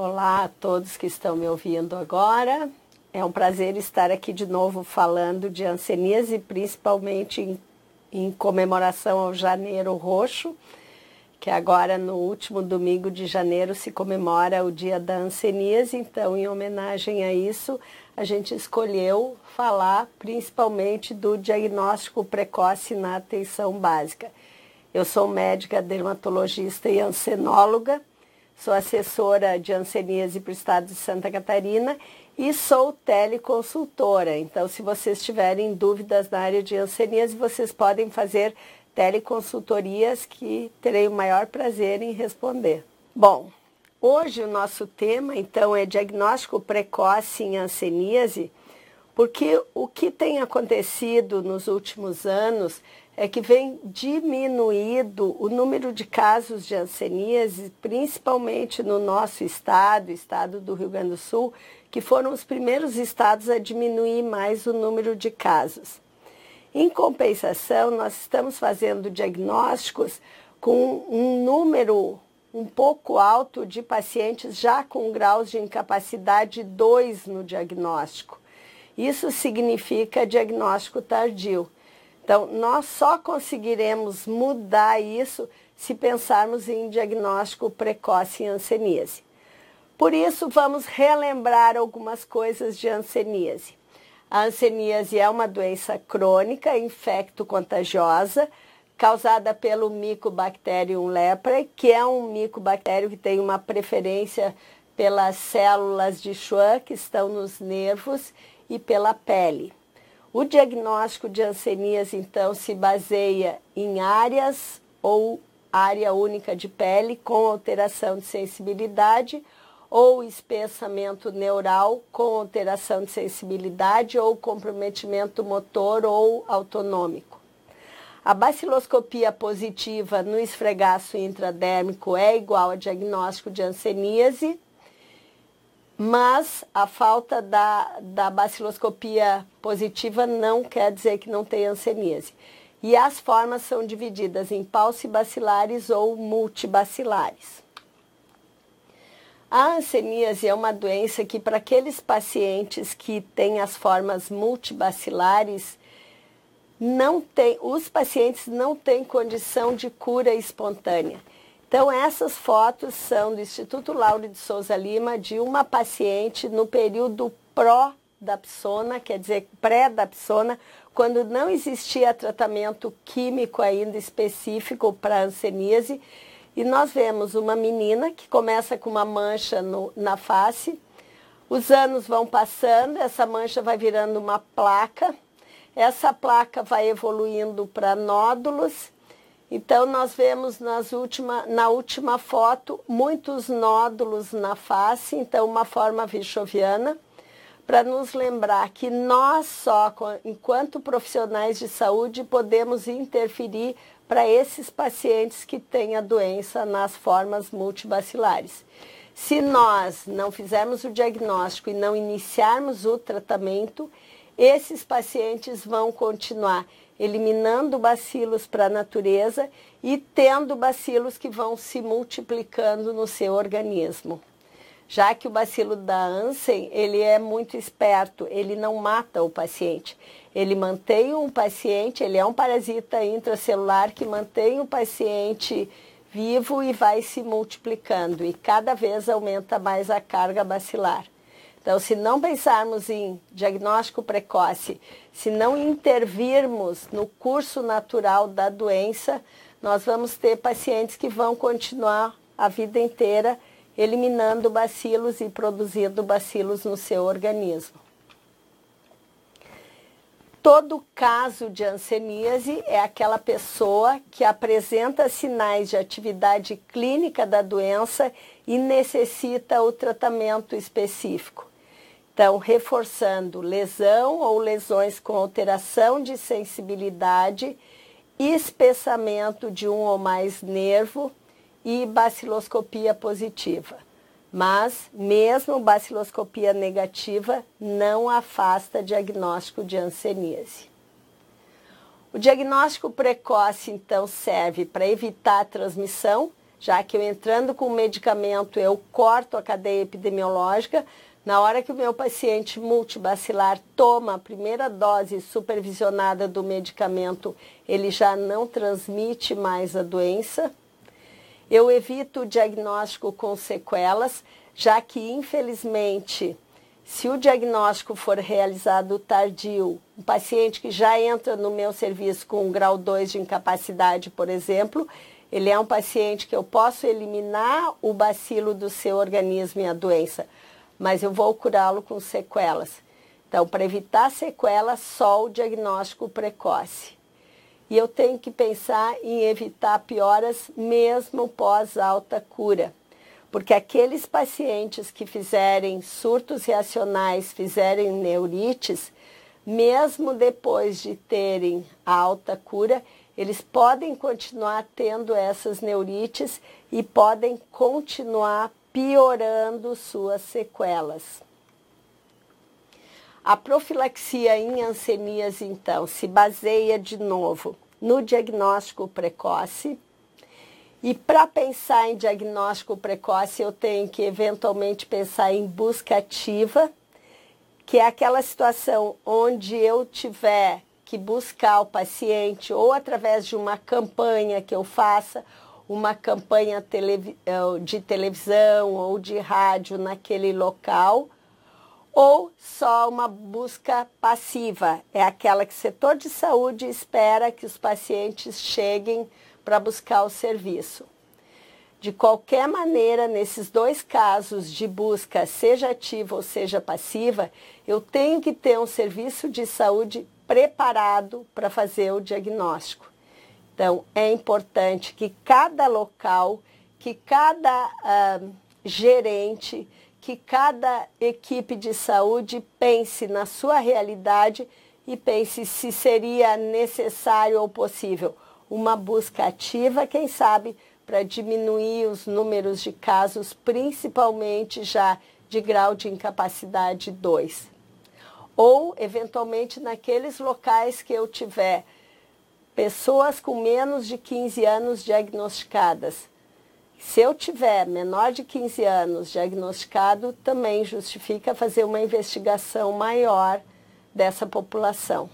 Olá a todos que estão me ouvindo agora. É um prazer estar aqui de novo falando de hanseníase, principalmente em comemoração ao Janeiro Roxo, que agora no último domingo de janeiro se comemora o dia da hanseníase. Então, em homenagem a isso, a gente escolheu falar principalmente do diagnóstico precoce na atenção básica. Eu sou médica dermatologista e hansenóloga, sou assessora de hanseníase para o estado de Santa Catarina e sou teleconsultora. Então, se vocês tiverem dúvidas na área de hanseníase, vocês podem fazer teleconsultorias que terei o maior prazer em responder. Bom, hoje o nosso tema, então, é diagnóstico precoce em hanseníase, porque o que tem acontecido nos últimos anos é que vem diminuído o número de casos de hanseníase, principalmente no nosso estado, o estado do Rio Grande do Sul, que foram os primeiros estados a diminuir mais o número de casos. Em compensação, nós estamos fazendo diagnósticos com um número um pouco alto de pacientes já com graus de incapacidade 2 no diagnóstico. Isso significa diagnóstico tardio. Então, nós só conseguiremos mudar isso se pensarmos em diagnóstico precoce em hanseníase. Por isso, vamos relembrar algumas coisas de hanseníase. A hanseníase é uma doença crônica, infecto-contagiosa, causada pelo Mycobacterium leprae, que é um micobactério que tem uma preferência pelas células de Schwann, que estão nos nervos, e pela pele. O diagnóstico de hanseníase, então, se baseia em áreas ou área única de pele com alteração de sensibilidade ou espessamento neural com alteração de sensibilidade ou comprometimento motor ou autonômico. A baciloscopia positiva no esfregaço intradérmico é igual a diagnóstico de hanseníase, mas a falta da baciloscopia positiva não quer dizer que não tem hanseníase. E as formas são divididas em paucibacilares ou multibacilares. A hanseníase é uma doença que, para aqueles pacientes que têm as formas multibacilares, os pacientes não têm condição de cura espontânea. Então, essas fotos são do Instituto Lauro de Souza Lima, de uma paciente no período pró-dapsona, quer dizer, pré-dapsona, quando não existia tratamento químico ainda específico para a hanseníase. E nós vemos uma menina que começa com uma mancha na face, os anos vão passando, essa mancha vai virando uma placa, essa placa vai evoluindo para nódulos. Então, nós vemos na última foto muitos nódulos na face, então uma forma vichoviana, para nos lembrar que nós só, enquanto profissionais de saúde, podemos interferir para esses pacientes que têm a doença nas formas multibacilares. Se nós não fizermos o diagnóstico e não iniciarmos o tratamento, esses pacientes vão continuar eliminando bacilos para a natureza e tendo bacilos que vão se multiplicando no seu organismo. Já que o bacilo da Hansen, ele é muito esperto, ele não mata o paciente. Ele mantém o paciente, ele é um parasita intracelular que mantém o paciente vivo e vai se multiplicando e cada vez aumenta mais a carga bacilar. Então, se não pensarmos em diagnóstico precoce, se não intervirmos no curso natural da doença, nós vamos ter pacientes que vão continuar a vida inteira eliminando bacilos e produzindo bacilos no seu organismo. Todo caso de hanseníase é aquela pessoa que apresenta sinais de atividade clínica da doença e necessita o tratamento específico. Então, reforçando lesão ou lesões com alteração de sensibilidade, espessamento de um ou mais nervo e baciloscopia positiva. Mas, mesmo baciloscopia negativa, não afasta diagnóstico de hanseníase. O diagnóstico precoce, então, serve para evitar a transmissão, já que eu entrando com o medicamento, eu corto a cadeia epidemiológica. Na hora que o meu paciente multibacilar toma a primeira dose supervisionada do medicamento, ele já não transmite mais a doença. Eu evito o diagnóstico com sequelas, já que, infelizmente, se o diagnóstico for realizado tardio, um paciente que já entra no meu serviço com um grau 2 de incapacidade, por exemplo, ele é um paciente que eu posso eliminar o bacilo do seu organismo e a doença, mas eu vou curá-lo com sequelas. Então, para evitar sequelas, só o diagnóstico precoce. E eu tenho que pensar em evitar pioras mesmo pós alta cura. Porque aqueles pacientes que fizerem surtos reacionais, fizerem neurites, mesmo depois de terem a alta cura, eles podem continuar tendo essas neurites e podem continuar piorando suas sequelas. A profilaxia em hanseníase, então, se baseia de novo no diagnóstico precoce. E para pensar em diagnóstico precoce, eu tenho que eventualmente pensar em busca ativa, que é aquela situação onde eu tiver que buscar o paciente ou através de uma campanha que eu faça, uma campanha de televisão ou de rádio naquele local, ou só uma busca passiva, é aquela que o setor de saúde espera que os pacientes cheguem para buscar o serviço. De qualquer maneira, nesses dois casos de busca, seja ativa ou seja passiva, eu tenho que ter um serviço de saúde preparado para fazer o diagnóstico. Então, é importante que cada local, que cada gerente, que cada equipe de saúde pense na sua realidade e pense se seria necessário ou possível uma busca ativa, quem sabe, para diminuir os números de casos, principalmente já de grau de incapacidade 2. Ou, eventualmente, naqueles locais que eu tiver pessoas com menos de 15 anos diagnosticadas. Se eu tiver menor de 15 anos diagnosticado, também justifica fazer uma investigação maior dessa população.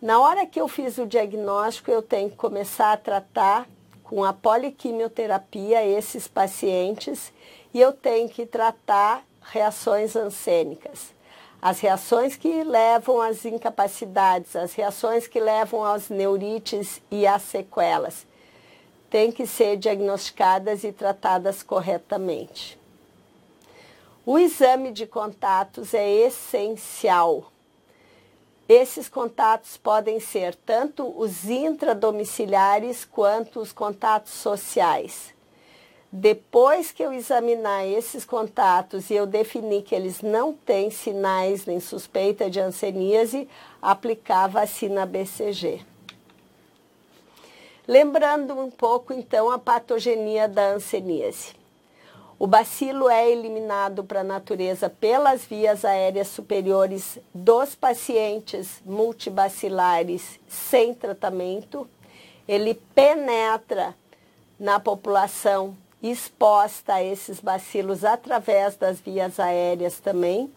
Na hora que eu fiz o diagnóstico, eu tenho que começar a tratar com a poliquimioterapia esses pacientes e eu tenho que tratar reações ansênicas. As reações que levam às incapacidades, as reações que levam às neurites e às sequelas, têm que ser diagnosticadas e tratadas corretamente. O exame de contatos é essencial. Esses contatos podem ser tanto os intradomiciliares quanto os contatos sociais. Depois que eu examinar esses contatos e eu definir que eles não têm sinais nem suspeita de hanseníase, aplicar a vacina BCG. Lembrando um pouco, então, a patogenia da hanseníase. O bacilo é eliminado para a natureza pelas vias aéreas superiores dos pacientes multibacilares sem tratamento. Ele penetra na população exposta a esses bacilos através das vias aéreas também.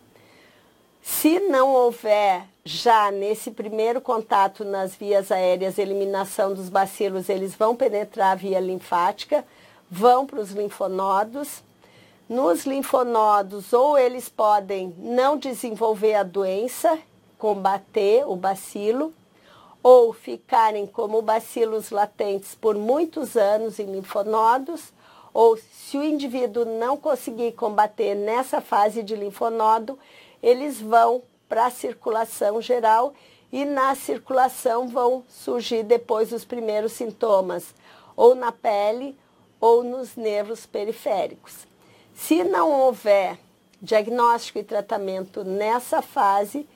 Se não houver já nesse primeiro contato nas vias aéreas eliminação dos bacilos, eles vão penetrar a via linfática, vão para os linfonodos. Nos linfonodos, ou eles podem não desenvolver a doença, combater o bacilo, ou ficarem como bacilos latentes por muitos anos em linfonodos, ou se o indivíduo não conseguir combater nessa fase de linfonodo, eles vão para a circulação geral e na circulação vão surgir depois os primeiros sintomas, ou na pele ou nos nervos periféricos. Se não houver diagnóstico e tratamento nessa fase,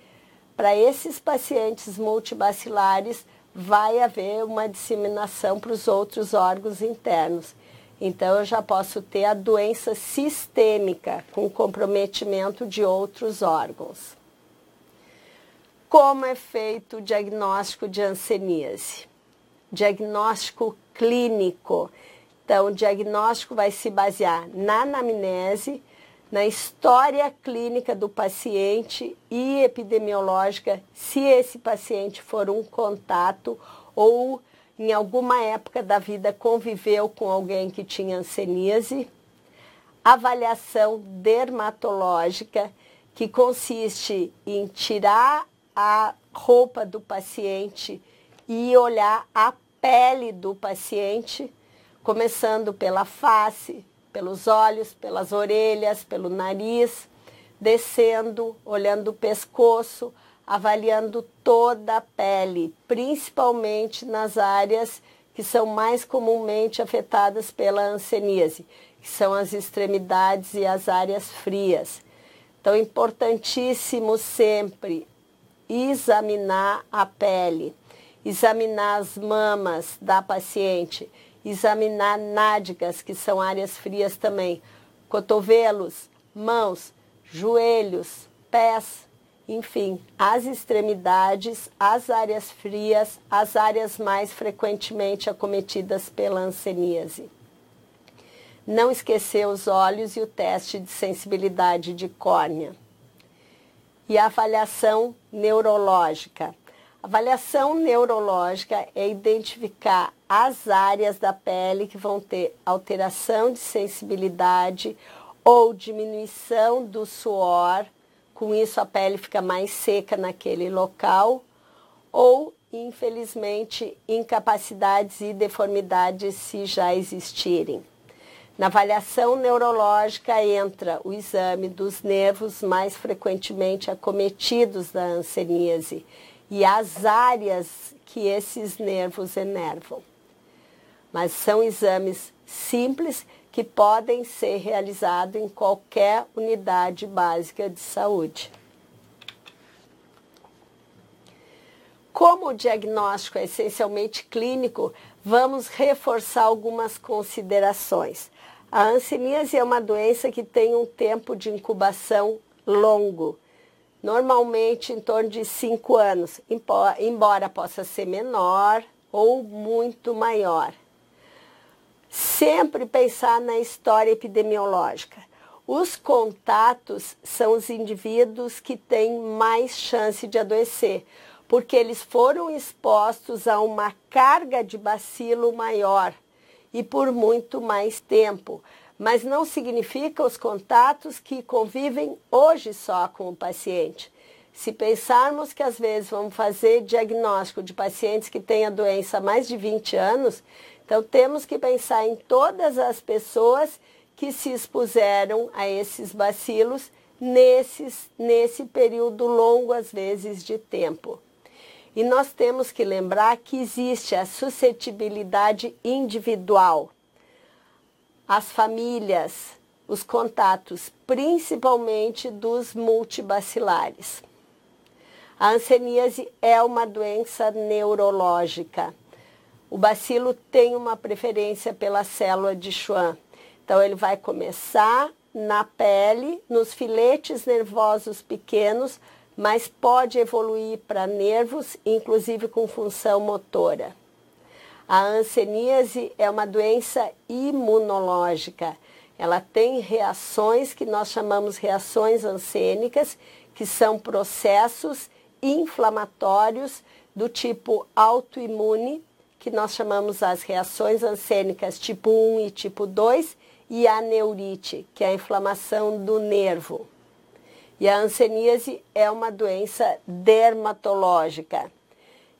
para esses pacientes multibacilares, vai haver uma disseminação para os outros órgãos internos. Então, eu já posso ter a doença sistêmica com comprometimento de outros órgãos. Como é feito o diagnóstico de hanseníase? Diagnóstico clínico. Então, o diagnóstico vai se basear na anamnese, na história clínica do paciente e epidemiológica, se esse paciente for um contato ou em alguma época da vida conviveu com alguém que tinha hanseníase. Avaliação dermatológica, que consiste em tirar a roupa do paciente e olhar a pele do paciente, começando pela face, pelos olhos, pelas orelhas, pelo nariz, descendo, olhando o pescoço, avaliando toda a pele, principalmente nas áreas que são mais comumente afetadas pela hanseníase, que são as extremidades e as áreas frias. Então, é importantíssimo sempre examinar a pele, examinar as mamas da paciente, examinar nádegas, que são áreas frias também, cotovelos, mãos, joelhos, pés, enfim, as extremidades, as áreas frias, as áreas mais frequentemente acometidas pela hanseníase. Não esquecer os olhos e o teste de sensibilidade de córnea. E a avaliação neurológica. A avaliação neurológica é identificar as áreas da pele que vão ter alteração de sensibilidade ou diminuição do suor, com isso a pele fica mais seca naquele local, ou, infelizmente, incapacidades e deformidades se já existirem. Na avaliação neurológica entra o exame dos nervos mais frequentemente acometidos da hanseníase e as áreas que esses nervos inervam. Mas são exames simples que podem ser realizados em qualquer unidade básica de saúde. Como o diagnóstico é essencialmente clínico, vamos reforçar algumas considerações. A hanseníase é uma doença que tem um tempo de incubação longo, normalmente em torno de 5 anos, embora possa ser menor ou muito maior. Sempre pensar na história epidemiológica. Os contatos são os indivíduos que têm mais chance de adoecer, porque eles foram expostos a uma carga de bacilo maior e por muito mais tempo. Mas não significa os contatos que convivem hoje só com o paciente. Se pensarmos que às vezes vamos fazer diagnóstico de pacientes que têm a doença há mais de 20 anos, então temos que pensar em todas as pessoas que se expuseram a esses bacilos nesse período longo, às vezes, de tempo. E nós temos que lembrar que existe a suscetibilidade individual. As famílias, os contatos, principalmente dos multibacilares. A hanseníase é uma doença neurológica. O bacilo tem uma preferência pela célula de Schwann. Então, ele vai começar na pele, nos filetes nervosos pequenos, mas pode evoluir para nervos, inclusive com função motora. A hanseníase é uma doença imunológica. Ela tem reações que nós chamamos reações hansênicas, que são processos inflamatórios do tipo autoimune, que nós chamamos as reações hansênicas tipo 1 e tipo 2, e a neurite, que é a inflamação do nervo. E a hanseníase é uma doença dermatológica.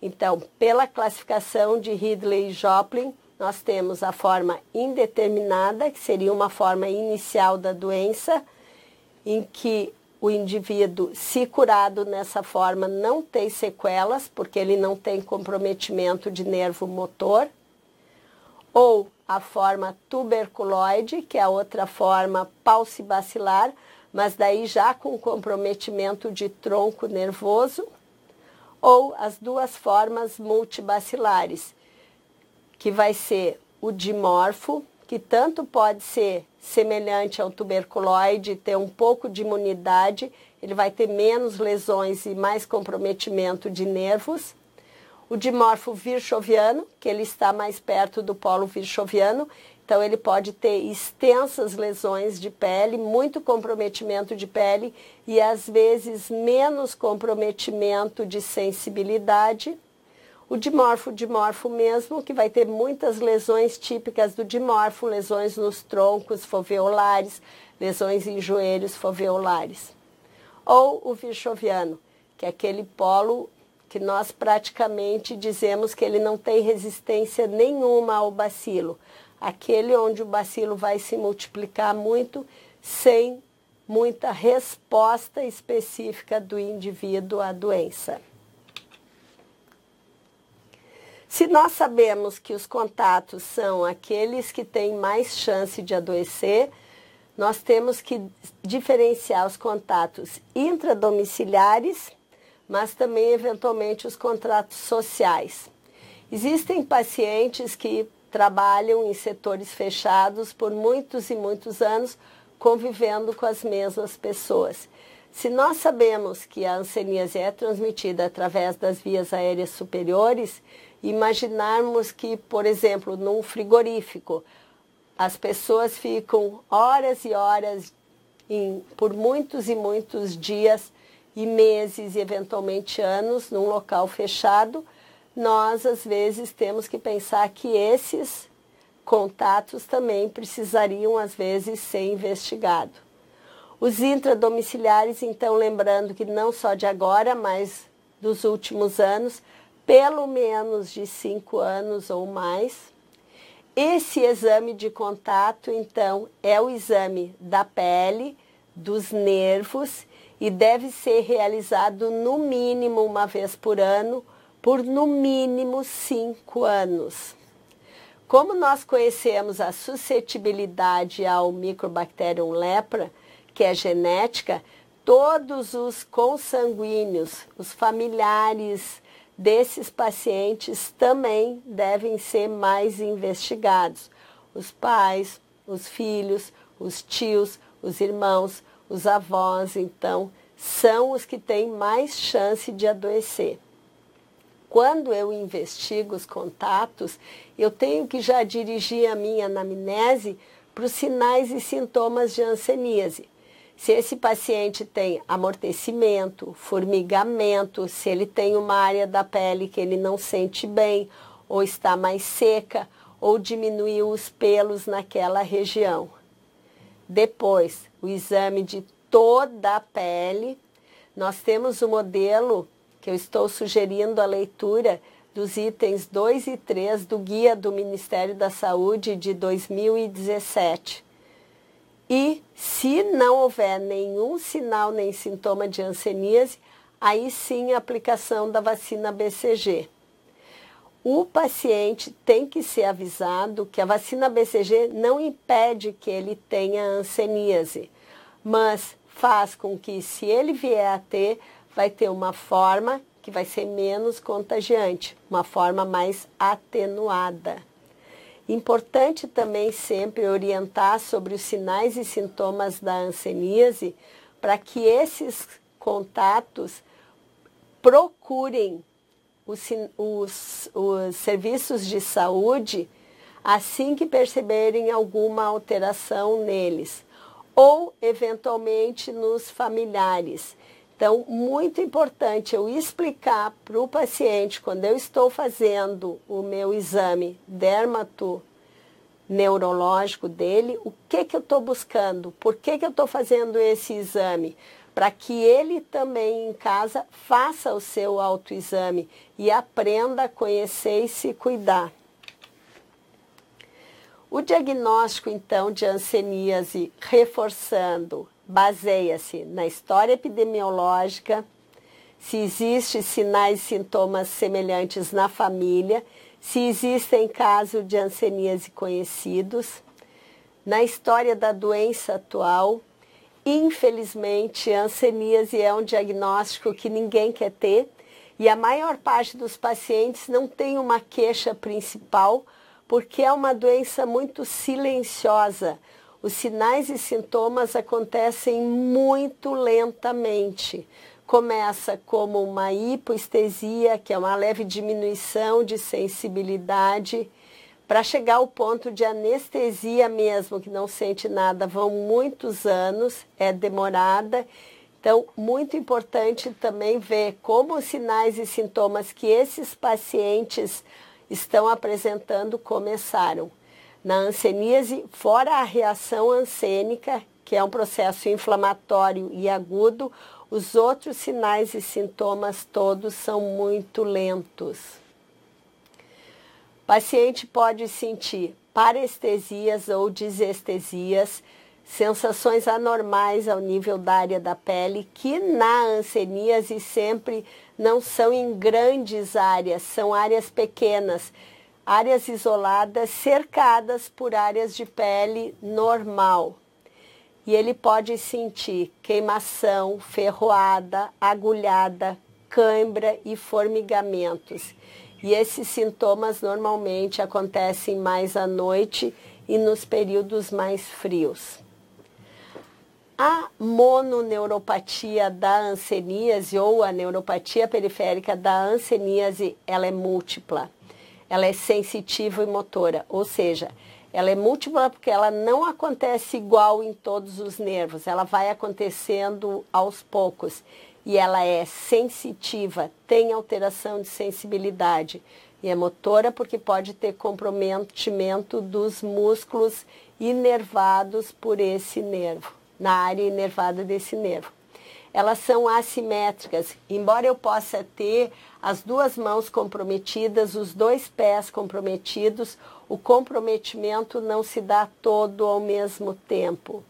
Então, pela classificação de Ridley e Joplin, nós temos a forma indeterminada, que seria uma forma inicial da doença, em que o indivíduo, se curado nessa forma, não tem sequelas, porque ele não tem comprometimento de nervo motor. Ou a forma tuberculoide, que é a outra forma paucibacilar, mas daí já com comprometimento de tronco nervoso. Ou as duas formas multibacilares, que vai ser o dimorfo, que tanto pode ser semelhante ao tuberculoide, ter um pouco de imunidade, ele vai ter menos lesões e mais comprometimento de nervos. O dimorfo virchoviano, que ele está mais perto do polo virchoviano, Então, ele pode ter extensas lesões de pele, muito comprometimento de pele e, às vezes, menos comprometimento de sensibilidade. O dimorfo mesmo, que vai ter muitas lesões típicas do dimorfo, lesões nos troncos foveolares, lesões em joelhos foveolares. Ou o virchoviano, que é aquele polo que nós praticamente dizemos que ele não tem resistência nenhuma ao bacilo. Aquele onde o bacilo vai se multiplicar muito, sem muita resposta específica do indivíduo à doença. Se nós sabemos que os contatos são aqueles que têm mais chance de adoecer, nós temos que diferenciar os contatos intradomiciliares, mas também, eventualmente, os contatos sociais. Existem pacientes que trabalham em setores fechados por muitos e muitos anos, convivendo com as mesmas pessoas. Se nós sabemos que a hanseníase é transmitida através das vias aéreas superiores, imaginarmos que, por exemplo, num frigorífico, as pessoas ficam horas e horas, por muitos e muitos dias e meses e eventualmente anos, num local fechado, nós, às vezes, temos que pensar que esses contatos também precisariam, às vezes, ser investigados. Os intradomiciliares, então, lembrando que não só de agora, mas dos últimos anos, pelo menos de 5 anos ou mais. Esse exame de contato, então, é o exame da pele, dos nervos, e deve ser realizado no mínimo uma vez por ano, por no mínimo 5 anos. Como nós conhecemos a suscetibilidade ao Mycobacterium lepra, que é genética, todos os consanguíneos, os familiares desses pacientes também devem ser mais investigados. Os pais, os filhos, os tios, os irmãos, os avós, então, são os que têm mais chance de adoecer. Quando eu investigo os contatos, eu tenho que já dirigir a minha anamnese para os sinais e sintomas de hanseníase. Se esse paciente tem amortecimento, formigamento, se ele tem uma área da pele que ele não sente bem, ou está mais seca, ou diminuiu os pelos naquela região. Depois, o exame de toda a pele. Nós temos o modelo que eu estou sugerindo a leitura dos itens 2 e 3 do Guia do Ministério da Saúde de 2017. E se não houver nenhum sinal nem sintoma de hanseníase, aí sim a aplicação da vacina BCG. O paciente tem que ser avisado que a vacina BCG não impede que ele tenha hanseníase, mas faz com que, se ele vier a ter, vai ter uma forma que vai ser menos contagiante, uma forma mais atenuada. Importante também sempre orientar sobre os sinais e sintomas da hanseníase para que esses contatos procurem os serviços de saúde assim que perceberem alguma alteração neles, ou eventualmente nos familiares. Então, muito importante eu explicar para o paciente, quando eu estou fazendo o meu exame dermatoneurológico dele, o que eu estou buscando, por que eu estou fazendo esse exame, para que ele também em casa faça o seu autoexame e aprenda a conhecer e se cuidar. O diagnóstico, então, de hanseníase, reforçando, baseia-se na história epidemiológica, se existem sinais e sintomas semelhantes na família, se existem casos de hanseníase conhecidos, na história da doença atual. Infelizmente, a hanseníase é um diagnóstico que ninguém quer ter e a maior parte dos pacientes não tem uma queixa principal porque é uma doença muito silenciosa. Os sinais e sintomas acontecem muito lentamente. Começa como uma hipoestesia, que é uma leve diminuição de sensibilidade, Para chegar ao ponto de anestesia mesmo, que não sente nada, vão muitos anos, é demorada. Então, muito importante também ver como os sinais e sintomas que esses pacientes estão apresentando começaram. Na hanseníase, fora a reação hansênica, que é um processo inflamatório e agudo, os outros sinais e sintomas todos são muito lentos. O paciente pode sentir parestesias ou disestesias, sensações anormais ao nível da área da pele, que na hanseníase sempre não são em grandes áreas, são áreas pequenas, áreas isoladas, cercadas por áreas de pele normal. E ele pode sentir queimação, ferroada, agulhada, cãibra e formigamentos. E esses sintomas normalmente acontecem mais à noite e nos períodos mais frios. A mononeuropatia da hanseníase ou a neuropatia periférica da hanseníase, ela é múltipla. Ela é sensitiva e motora, ou seja, ela é múltipla porque ela não acontece igual em todos os nervos, ela vai acontecendo aos poucos. E ela é sensitiva, tem alteração de sensibilidade. E é motora porque pode ter comprometimento dos músculos inervados por esse nervo, na área inervada desse nervo. Elas são assimétricas, embora eu possa ter as duas mãos comprometidas, os dois pés comprometidos, o comprometimento não se dá todo ao mesmo tempo.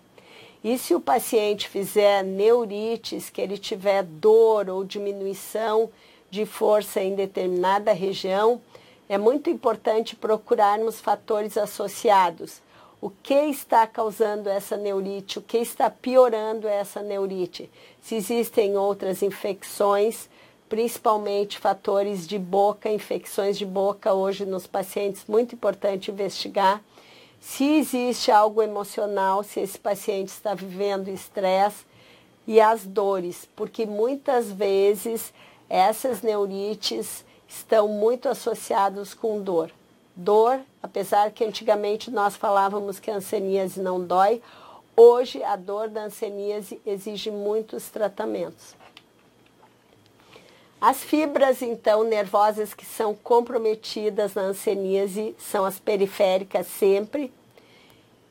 E se o paciente fizer neurites, que ele tiver dor ou diminuição de força em determinada região, é muito importante procurarmos fatores associados. O que está causando essa neurite? O que está piorando essa neurite? Se existem outras infecções, principalmente fatores de boca, infecções de boca hoje nos pacientes, muito importante investigar. Se existe algo emocional, se esse paciente está vivendo estresse e as dores, porque muitas vezes essas neurites estão muito associadas com dor. Dor, apesar que antigamente nós falávamos que a hanseníase não dói, hoje a dor da hanseníase exige muitos tratamentos. As fibras, então, nervosas que são comprometidas na hanseníase são as periféricas sempre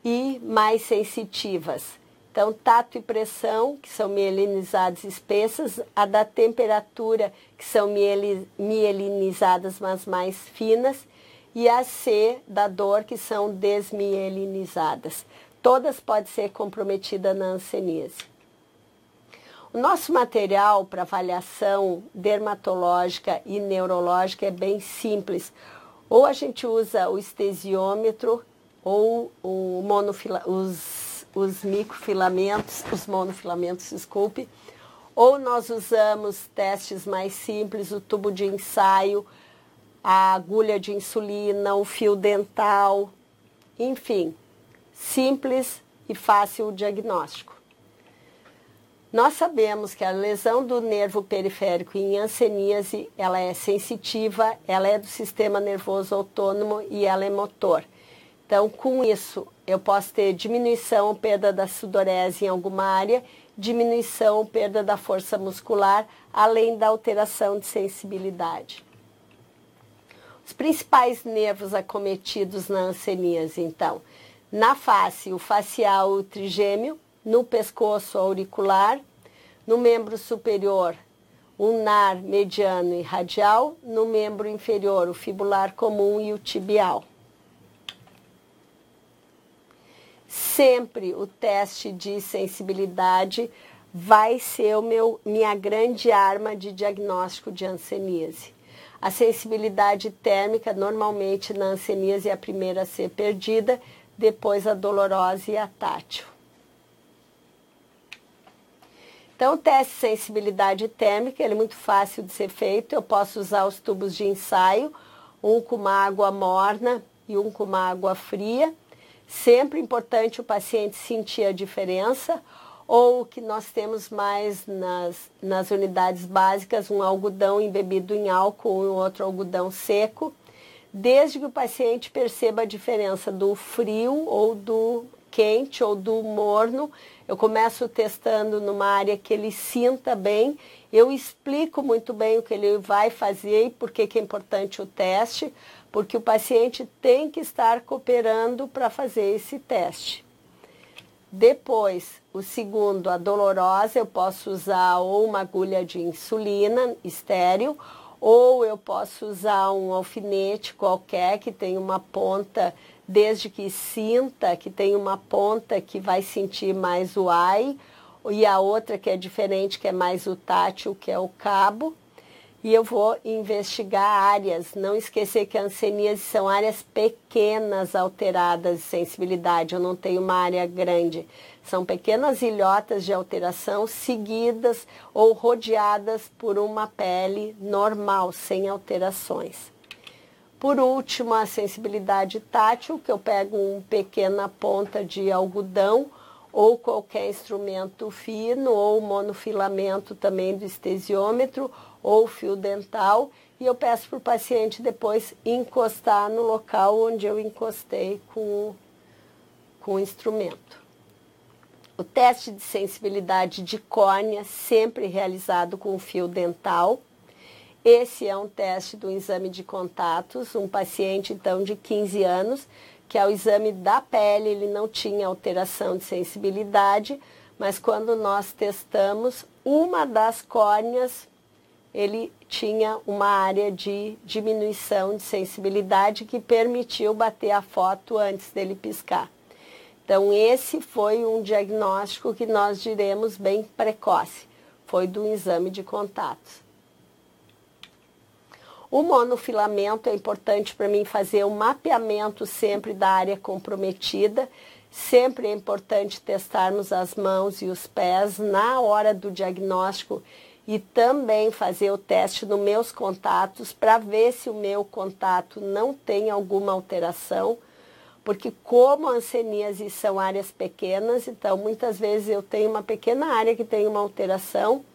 e mais sensitivas. Então, tato e pressão, que são mielinizadas espessas, a da temperatura, que são mielinizadas, mas mais finas, e a C, da dor, que são desmielinizadas. Todas podem ser comprometidas na hanseníase. O nosso material para avaliação dermatológica e neurológica é bem simples. Ou a gente usa o estesiômetro ou os microfilamentos, os monofilamentos, desculpe, ou nós usamos testes mais simples, o tubo de ensaio, a agulha de insulina, o fio dental, enfim, simples e fácil o diagnóstico. Nós sabemos que a lesão do nervo periférico em hanseníase, ela é sensitiva, ela é do sistema nervoso autônomo e ela é motor. Então, com isso, eu posso ter diminuição ou perda da sudorese em alguma área, diminuição ou perda da força muscular, além da alteração de sensibilidade. Os principais nervos acometidos na hanseníase, então, na face, o facial, o trigêmeo, no pescoço, auricular, no membro superior, ulnar, mediano e radial, no membro inferior, o fibular comum e o tibial. Sempre o teste de sensibilidade vai ser minha grande arma de diagnóstico de hanseníase. A sensibilidade térmica, normalmente na hanseníase, é a primeira a ser perdida, depois a dolorosa e a tátil. Então, o teste de sensibilidade térmica, ele é muito fácil de ser feito. Eu posso usar os tubos de ensaio, um com uma água morna e um com uma água fria. Sempre importante o paciente sentir a diferença, ou o que nós temos mais nas unidades básicas, um algodão embebido em álcool e um outro algodão seco. desde que o paciente perceba a diferença do frio ou do quente ou do morno. Eu começo testando numa área que ele sinta bem, eu explico muito bem o que ele vai fazer e por que é importante o teste, porque o paciente tem que estar cooperando para fazer esse teste. Depois, o segundo, a dolorosa, eu posso usar ou uma agulha de insulina estéril, ou eu posso usar um alfinete qualquer que tem uma ponta, desde que sinta, que tem uma ponta que vai sentir mais o ai, e a outra que é diferente, que é mais o tátil, que é o cabo. E eu vou investigar áreas, não esquecer que a hanseníase são áreas pequenas alteradas de sensibilidade, eu não tenho uma área grande. São pequenas ilhotas de alteração seguidas ou rodeadas por uma pele normal, sem alterações. Por último, a sensibilidade tátil, que eu pego uma pequena ponta de algodão ou qualquer instrumento fino, ou monofilamento também do estesiômetro, ou fio dental, e eu peço para o paciente depois encostar no local onde eu encostei com o instrumento. O teste de sensibilidade de córnea, sempre realizado com fio dental. Esse é um teste do exame de contatos, um paciente então de 15 anos, que é o exame da pele, ele não tinha alteração de sensibilidade, mas quando nós testamos, uma das córneas, ele tinha uma área de diminuição de sensibilidade que permitiu bater a foto antes dele piscar. Então, esse foi um diagnóstico que nós diremos bem precoce, foi do exame de contatos. O monofilamento é importante para mim fazer um mapeamento sempre da área comprometida. Sempre é importante testarmos as mãos e os pés na hora do diagnóstico e também fazer o teste nos meus contatos para ver se o meu contato não tem alguma alteração, porque como a hanseníase são áreas pequenas, então muitas vezes eu tenho uma pequena área que tem uma alteração.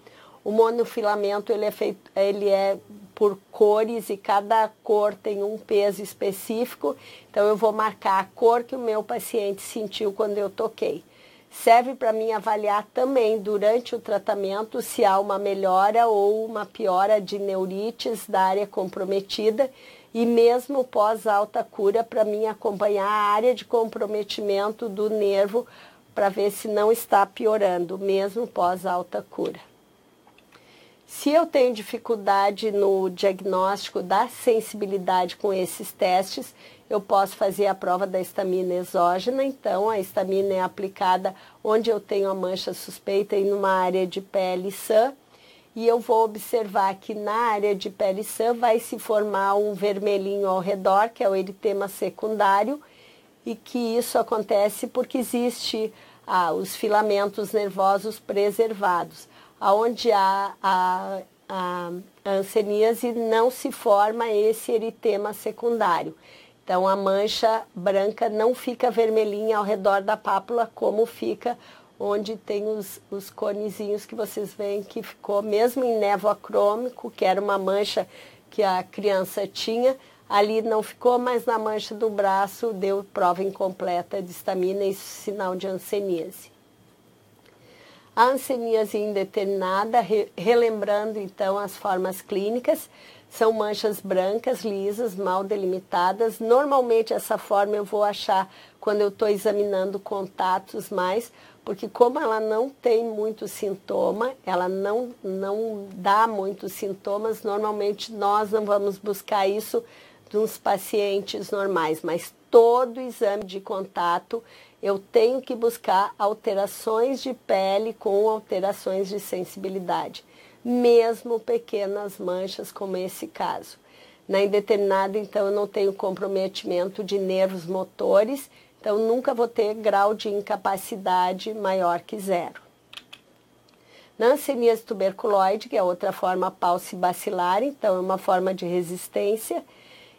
O monofilamento ele é por cores e cada cor tem um peso específico, então eu vou marcar a cor que o meu paciente sentiu quando eu toquei. Serve para mim avaliar também durante o tratamento se há uma melhora ou uma piora de neurites da área comprometida e mesmo pós alta cura para mim acompanhar a área de comprometimento do nervo para ver se não está piorando, mesmo pós alta cura. Se eu tenho dificuldade no diagnóstico da sensibilidade com esses testes, eu posso fazer a prova da histamina exógena. Então, a histamina é aplicada onde eu tenho a mancha suspeita e numa área de pele sã. E eu vou observar que na área de pele sã vai se formar um vermelhinho ao redor, que é o eritema secundário, e que isso acontece porque existe os filamentos nervosos preservados. Onde a hanseníase não se forma esse eritema secundário. Então, a mancha branca não fica vermelhinha ao redor da pápula, como fica onde tem os conezinhos que vocês veem que ficou, mesmo em névoa crômico, que era uma mancha que a criança tinha, ali não ficou, mas na mancha do braço deu prova incompleta de histamina e sinal de hanseníase. A hanseníase indeterminada, relembrando então as formas clínicas, são manchas brancas, lisas, mal delimitadas. Normalmente essa forma eu vou achar quando eu estou examinando contatos mais, porque como ela não tem muito sintoma, ela não dá muitos sintomas, normalmente nós não vamos buscar isso nos pacientes normais, mas todo exame de contato eu tenho que buscar alterações de pele com alterações de sensibilidade, mesmo pequenas manchas como esse caso. Na indeterminada, então, eu não tenho comprometimento de nervos motores, então nunca vou ter grau de incapacidade maior que 0. Na hanseníase tuberculoide, que é outra forma paucibacilar, então é uma forma de resistência,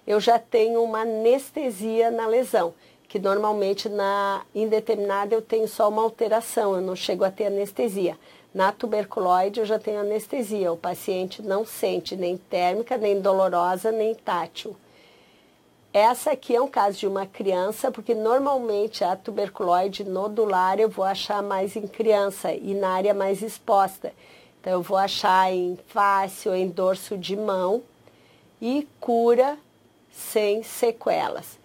eu já tenho uma anestesia na lesão, que normalmente na indeterminada eu tenho só uma alteração, eu não chego a ter anestesia. Na tuberculoide eu já tenho anestesia, o paciente não sente nem térmica, nem dolorosa, nem tátil. Essa aqui é um caso de uma criança, porque normalmente a tuberculose nodular eu vou achar mais em criança e na área mais exposta. Então eu vou achar em face ou em dorso de mão e cura sem sequelas.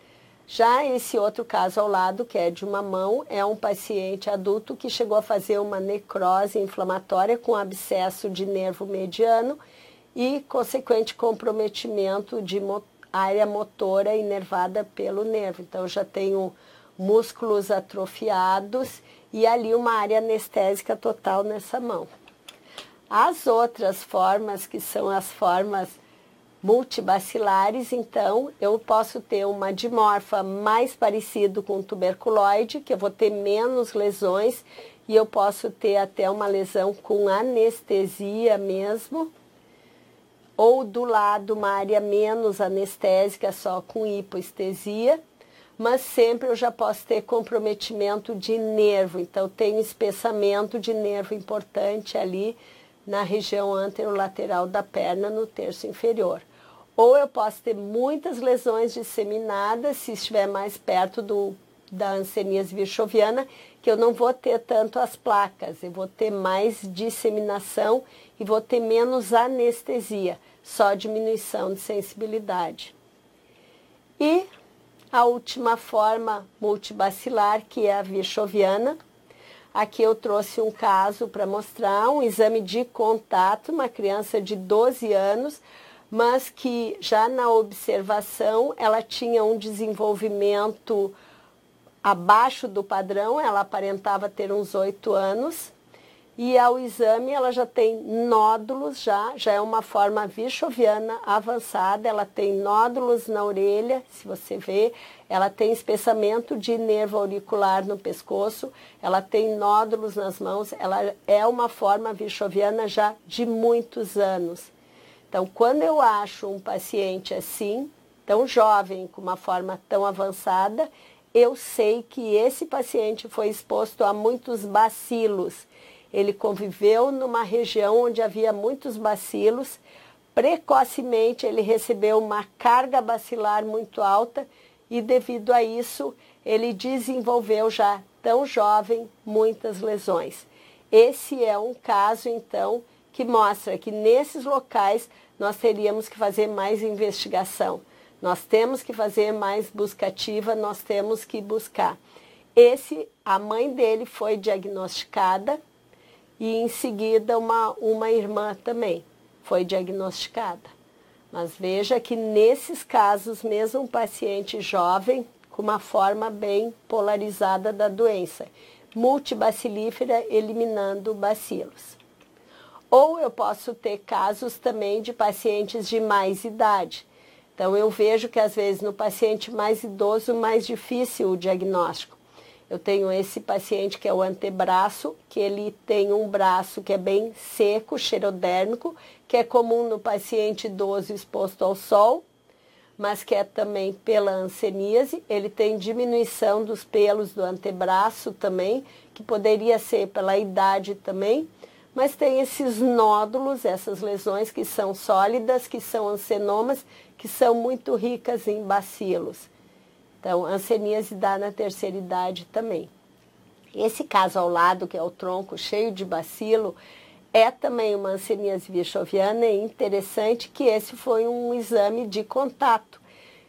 Já esse outro caso ao lado, que é de uma mão, é um paciente adulto que chegou a fazer uma necrose inflamatória com abscesso de nervo mediano e consequente comprometimento de área motora inervada pelo nervo. Então, eu já tenho músculos atrofiados e ali uma área anestésica total nessa mão. As outras formas, que são as formas multibacilares, então, eu posso ter uma dimorfa mais parecido com tuberculoide, que eu vou ter menos lesões, e eu posso ter até uma lesão com anestesia mesmo, ou do lado uma área menos anestésica, só com hipoestesia, mas sempre eu já posso ter comprometimento de nervo, então tenho espessamento de nervo importante ali na região anterolateral da perna, no terço inferior. Ou eu posso ter muitas lesões disseminadas, se estiver mais perto da hanseníase virchoviana, que eu não vou ter tanto as placas, eu vou ter mais disseminação e vou ter menos anestesia, só diminuição de sensibilidade. E a última forma multibacilar, que é a virchoviana. Aqui eu trouxe um caso para mostrar, um exame de contato, uma criança de 12 anos, mas que já na observação ela tinha um desenvolvimento abaixo do padrão, ela aparentava ter uns 8 anos, e ao exame ela já tem nódulos, já é uma forma virchoviana avançada, ela tem nódulos na orelha, se você vê, ela tem espessamento de nervo auricular no pescoço, ela tem nódulos nas mãos, ela é uma forma virchoviana já de muitos anos. Então, quando eu acho um paciente assim, tão jovem, com uma forma tão avançada, eu sei que esse paciente foi exposto a muitos bacilos. Ele conviveu numa região onde havia muitos bacilos. Precocemente ele recebeu uma carga bacilar muito alta e devido a isso ele desenvolveu já tão jovem muitas lesões. Esse é um caso então que mostra que nesses locais nós teríamos que fazer mais investigação. Nós temos que fazer mais busca ativa, nós temos que buscar. A mãe dele foi diagnosticada e em seguida uma irmã também foi diagnosticada. Mas veja que nesses casos, mesmo um paciente jovem, com uma forma bem polarizada da doença, multibacilífera, eliminando bacilos. Ou eu posso ter casos também de pacientes de mais idade. Então, eu vejo que às vezes no paciente mais idoso, mais difícil o diagnóstico. Eu tenho esse paciente que é o antebraço, que ele tem um braço que é bem seco, xerodérmico, que é comum no paciente idoso exposto ao sol, mas que é também pela hanseníase. Ele tem diminuição dos pelos do antebraço também, que poderia ser pela idade também, mas tem esses nódulos, essas lesões que são sólidas, que são hansenomas, que são muito ricas em bacilos. Então, hanseníase dá na terceira idade também. Esse caso ao lado, que é o tronco cheio de bacilo, é também uma hanseníase virchoviana. É interessante que esse foi um exame de contato.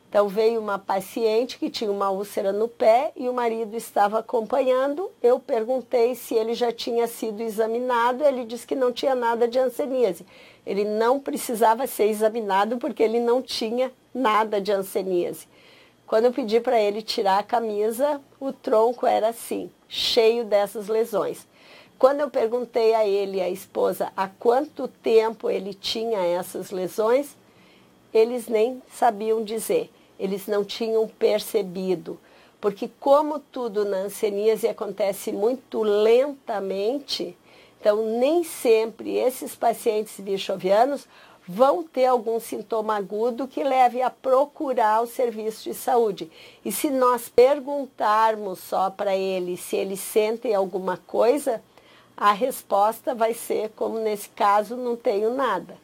Então, veio uma paciente que tinha uma úlcera no pé e o marido estava acompanhando. Eu perguntei se ele já tinha sido examinado, ele disse que não tinha nada de hanseníase. Ele não precisava ser examinado porque ele não tinha nada de hanseníase. Quando eu pedi para ele tirar a camisa, o tronco era assim, cheio dessas lesões. Quando eu perguntei a ele e à esposa há quanto tempo ele tinha essas lesões, eles nem sabiam dizer, eles não tinham percebido. Porque como tudo na hanseníase acontece muito lentamente, então nem sempre esses pacientes virchovianos vão ter algum sintoma agudo que leve a procurar o serviço de saúde. E se nós perguntarmos só para eles se eles sentem alguma coisa, a resposta vai ser, como nesse caso, não tenho nada.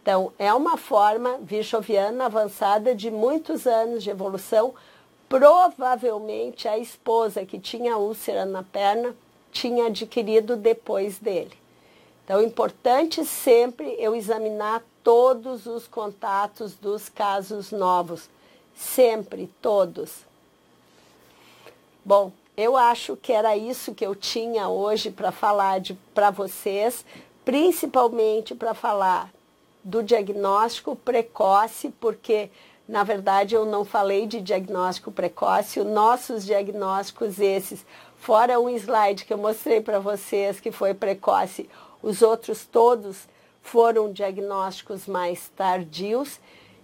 Então, é uma forma virchoviana avançada de muitos anos de evolução. Provavelmente a esposa que tinha úlcera na perna tinha adquirido depois dele. Então, é importante sempre eu examinar todos os contatos dos casos novos. Sempre, todos. Bom, eu acho que era isso que eu tinha hoje para falar para vocês, principalmente para falar do diagnóstico precoce, porque, na verdade, eu não falei de diagnóstico precoce. Os nossos diagnósticos esses, fora um slide que eu mostrei para vocês que foi precoce, os outros todos foram diagnósticos mais tardios.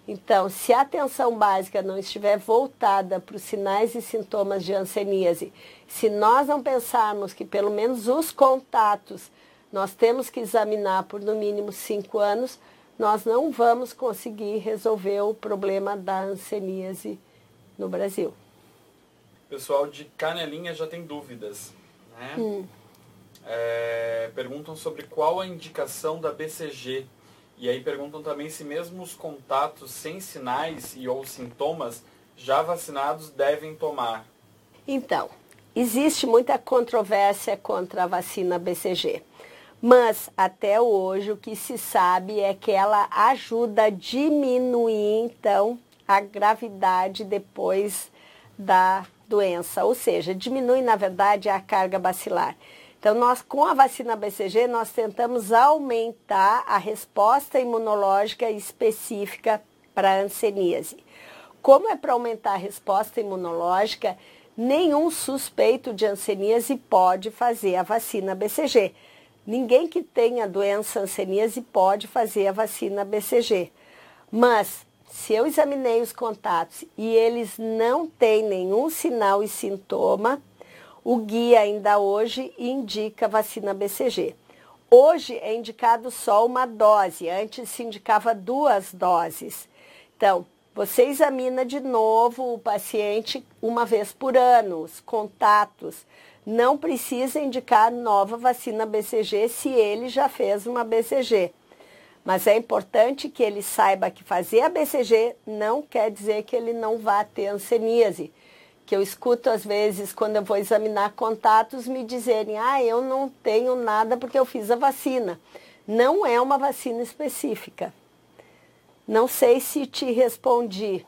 Então, se a atenção básica não estiver voltada para os sinais e sintomas de hanseníase, se nós não pensarmos que pelo menos os contatos nós temos que examinar por no mínimo 5 anos, nós não vamos conseguir resolver o problema da hanseníase no Brasil. O pessoal de Canelinha já tem dúvidas, né? Perguntam sobre qual a indicação da BCG. E aí perguntam também se mesmo os contatos sem sinais e ou sintomas já vacinados devem tomar. Então, existe muita controvérsia contra a vacina BCG. Mas, até hoje, o que se sabe é que ela ajuda a diminuir, então, a gravidade depois da doença. Ou seja, diminui, na verdade, a carga bacilar. Então, nós, com a vacina BCG, nós tentamos aumentar a resposta imunológica específica para a hanseníase. Como é para aumentar a resposta imunológica, nenhum suspeito de hanseníase pode fazer a vacina BCG. Ninguém que tenha doença hanseníase pode fazer a vacina BCG. Mas, se eu examinei os contatos e eles não têm nenhum sinal e sintoma, o guia ainda hoje indica vacina BCG. Hoje é indicado só uma dose, antes se indicava 2 doses. Então, você examina de novo o paciente uma vez por ano, os contatos. Não precisa indicar nova vacina BCG se ele já fez uma BCG. Mas é importante que ele saiba que fazer a BCG não quer dizer que ele não vá ter hanseníase. Que eu escuto às vezes, quando eu vou examinar contatos, me dizerem, eu não tenho nada porque eu fiz a vacina. Não é uma vacina específica. Não sei se te respondi.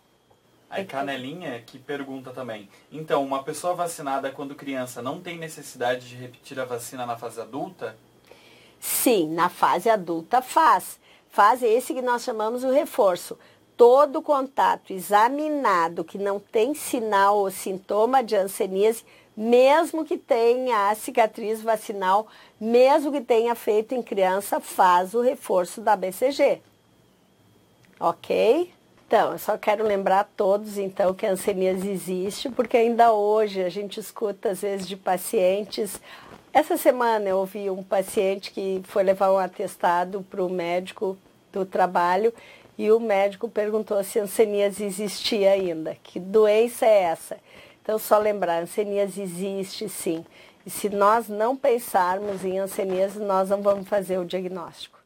Aí Canelinha que pergunta também, então, uma pessoa vacinada quando criança não tem necessidade de repetir a vacina na fase adulta? Sim, na fase adulta faz. Faz esse que nós chamamos o reforço. Todo contato examinado que não tem sinal ou sintoma de hanseníase, mesmo que tenha a cicatriz vacinal, mesmo que tenha feito em criança, faz o reforço da BCG. Ok? Então, eu só quero lembrar a todos, então, que a hanseníase existe, porque ainda hoje a gente escuta, às vezes, de pacientes. Essa semana eu ouvi um paciente que foi levar um atestado para o médico do trabalho e o médico perguntou se a hanseníase existia ainda. Que doença é essa? Então, só lembrar, a hanseníase existe sim. E se nós não pensarmos em hanseníase, nós não vamos fazer o diagnóstico.